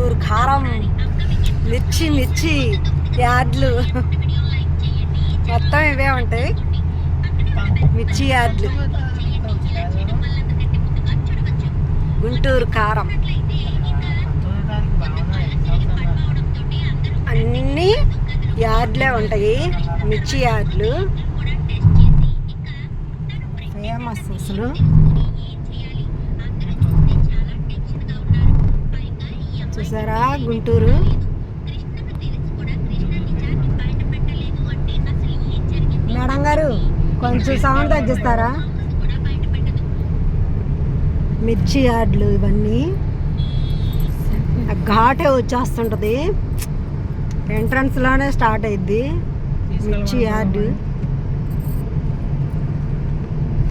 గుంటూరు కారం, మిర్చి యార్డ్లు మొత్తం ఇవే ఉంటాయి. మిర్చి యార్డ్లు, గుంటూరు కారం అన్నీ యార్డ్లే ఉంటాయి. మిర్చి యార్డ్లు ఫేమస్ అసలు. చూసారా గుంటూరు. మేడం గారు కొంచెం సౌండ్ తగ్గిస్తారా? మిర్చి యార్డ్లు ఇవన్నీ ఘాటే వచ్చేస్తుంటుంది. ఎంట్రన్స్లోనే స్టార్ట్ అయ్యిద్ది మిర్చి యార్డ్.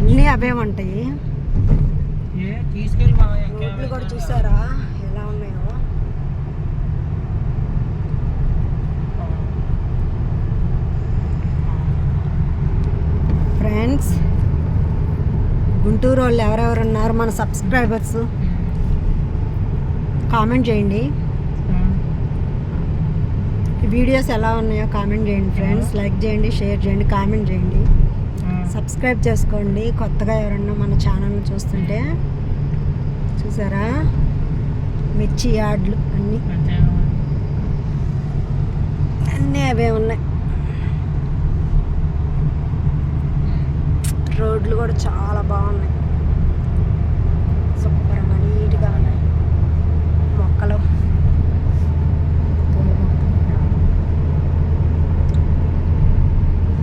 అన్నీ అవే ఉంటాయి. రోడ్లు కూడా చూసారా ఎలా ఉన్నాయో. ఫ్రెండ్స్, గుంటూరు వాళ్ళు ఎవరెవరు ఉన్నారు మన సబ్స్క్రైబర్స్ కామెంట్ చేయండి. ఈ వీడియోస్ ఎలా ఉన్నాయో కామెంట్ చేయండి ఫ్రెండ్స్. లైక్ చేయండి, షేర్ చేయండి, కామెంట్ చేయండి, సబ్స్క్రైబ్ చేసుకోండి. కొత్తగా ఎవరన్నా మన ఛానల్ని చూస్తుంటే. చూసారా మిర్చి యార్డ్లు అన్నీ అవే ఉన్నాయి. రోడ్లు కూడా చాలా బాగున్నాయి, సూపర్గా నీట్గా ఉన్నాయి. మొక్కలు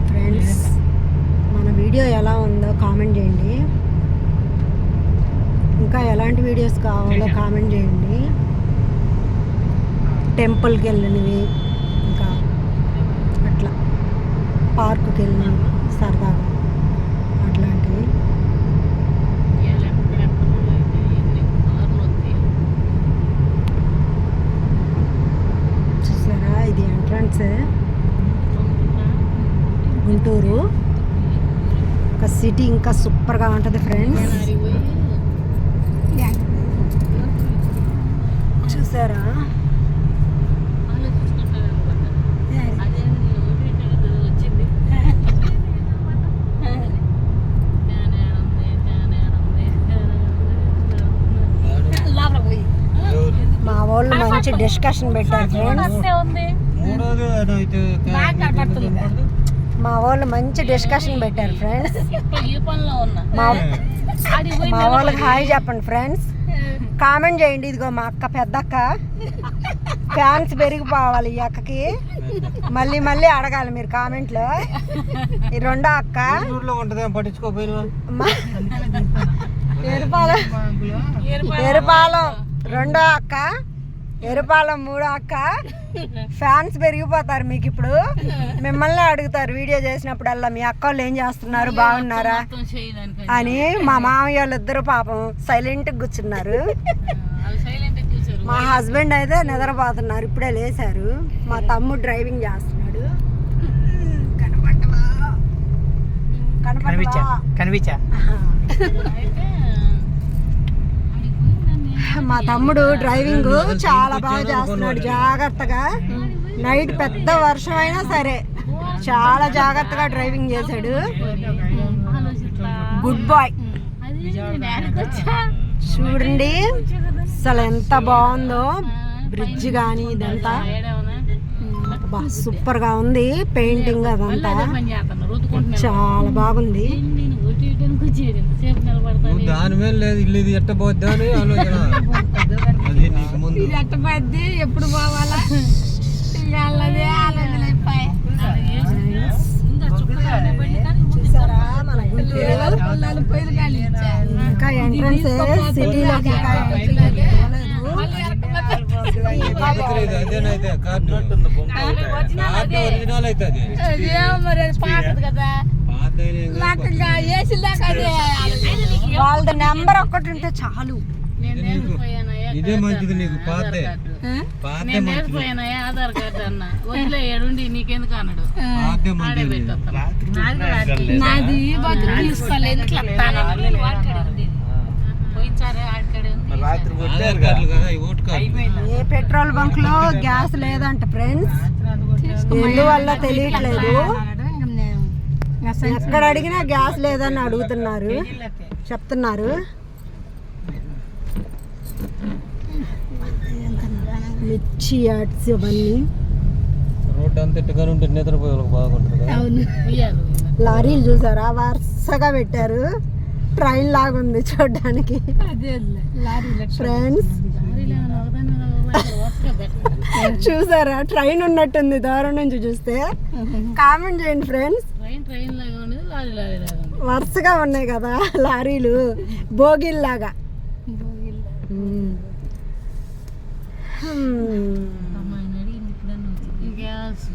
ఫ్రెండ్స్, మన వీడియో ఎలా ఉందో కామెంట్ చేయండి. ఇంకా ఎలాంటి వీడియోస్ కావాలో కామెంట్ చేయండి. టెంపుల్కి వెళ్ళినవి, ఇంకా అట్లా పార్కుకి వెళ్ళినవి సరదాగా అట్లాంటివి. చూసారా ఇది ఎంట్రన్స్ గుంటూరు. ఒక సిటీ ఇంకా సూపర్గా ఉంటుంది ఫ్రెండ్స్. చూసారా మా వాళ్ళు మంచి డిస్కషన్ పెట్టారు ఫ్రెండ్స్. మా వాళ్ళు మంచి డిస్కషన్ పెట్టారు ఫ్రెండ్స్. మా వాళ్ళకి హాయ్ చెప్పండి ఫ్రెండ్స్. కామెంట్ చేయండి. ఇదిగో మా అక్క, పెద్దక్క ఫ్యాన్స్ పెరిగిపోవాలి ఈ అక్కకి. మళ్ళీ మళ్ళీ అడగాలి మీరు కామెంట్లో. ఈ రెండో అక్క ఎరుపాలెం రెండో అక్క, ఎరుపాలెం మూడో అక్క. ఫ్యాన్స్ పెరిగిపోతారు మీకు. ఇప్పుడు మిమ్మల్ని అడుగుతారు వీడియో చేసినప్పుడల్లా, మీ అక్క వాళ్ళు ఏం చేస్తున్నారు, బాగున్నారా అని. మా మామయ్య వాళ్ళు ఇద్దరు పాపం సైలెంట్గా కూర్చున్నారు. మా హస్బెండ్ అయితే నిద్రపోతున్నారు, ఇప్పుడే లేచారు. మా తమ్ముడు డ్రైవింగ్ చేస్తున్నాడు. కనిపించా మా తమ్ముడు డ్రైవింగ్ చాలా బాగా చేస్తున్నాడు, జాగ్రత్తగా. నైట్ పెద్ద వర్షం అయినా సరే చాలా జాగ్రత్తగా డ్రైవింగ్ చేశాడు. Good boy. చూడండి అసలు ఎంత బాగుందో బ్రిడ్జ్ కానీ ఇదంతా సూపర్గా ఉంది. పెయింటింగ్ అదంతా చాలా బాగుంది. దాని మీద లేదు, ఇల్లు ఇది ఎట్టబోద్ది అని ఆలోచన. ఎట్టబోద్ది, ఎప్పుడు పోవాలా చూసారా మన గుంటూరు. ఇంకా ఎంట్రన్స్ సిటీలోకి వాళ్ళ నెంబర్ ఒక్కటి ఉంటే చాలు. ఇదే మంచిది నీకు. పాతే ఆధార్ కార్డు అన్న వదిలే ఏడుండి నీకెందుకు అన్నాడు. నాది పోయినసారి ఆడికాడే ఉంది. ఆధార్ కార్డులు కదా ఈ ఓటు కార్డు. ఏ పెట్రోల్ బంక్ లో గ్యాస్ లేదంట ఫ్రెండ్స్, ఎందువల్ల తెలియట్లేదు. ఎక్కడ అడిగినా గ్యాస్ లేదని అడుగుతున్నారు, చెప్తున్నారు. మిర్చి యాడ్స్ ఇవన్నీ. రోడ్డు అంత ఎట్టుగానే ఉంటే నిద్రపోయే వాళ్ళకి బాగుంటుంది కదా. ఉయ్యాలు. లారీలు చూసారా వరుసగా పెట్టారు, ట్రైన్ లాగా ఉంది చూడడానికి ఫ్రెండ్స్. చూసారా ట్రైన్ ఉన్నట్టుంది దూరం నుంచి చూస్తే. కామెంట్ చేయండి ఫ్రెండ్స్. ట్రైన్ లాగా ఉండేది, లారీ లాగా ఉంది. వరుసగా ఉన్నాయి కదా లారీలు, బోగిల్లాగా. అమ్మాయిని అడిగింది ఇప్పుడు గ్యాస్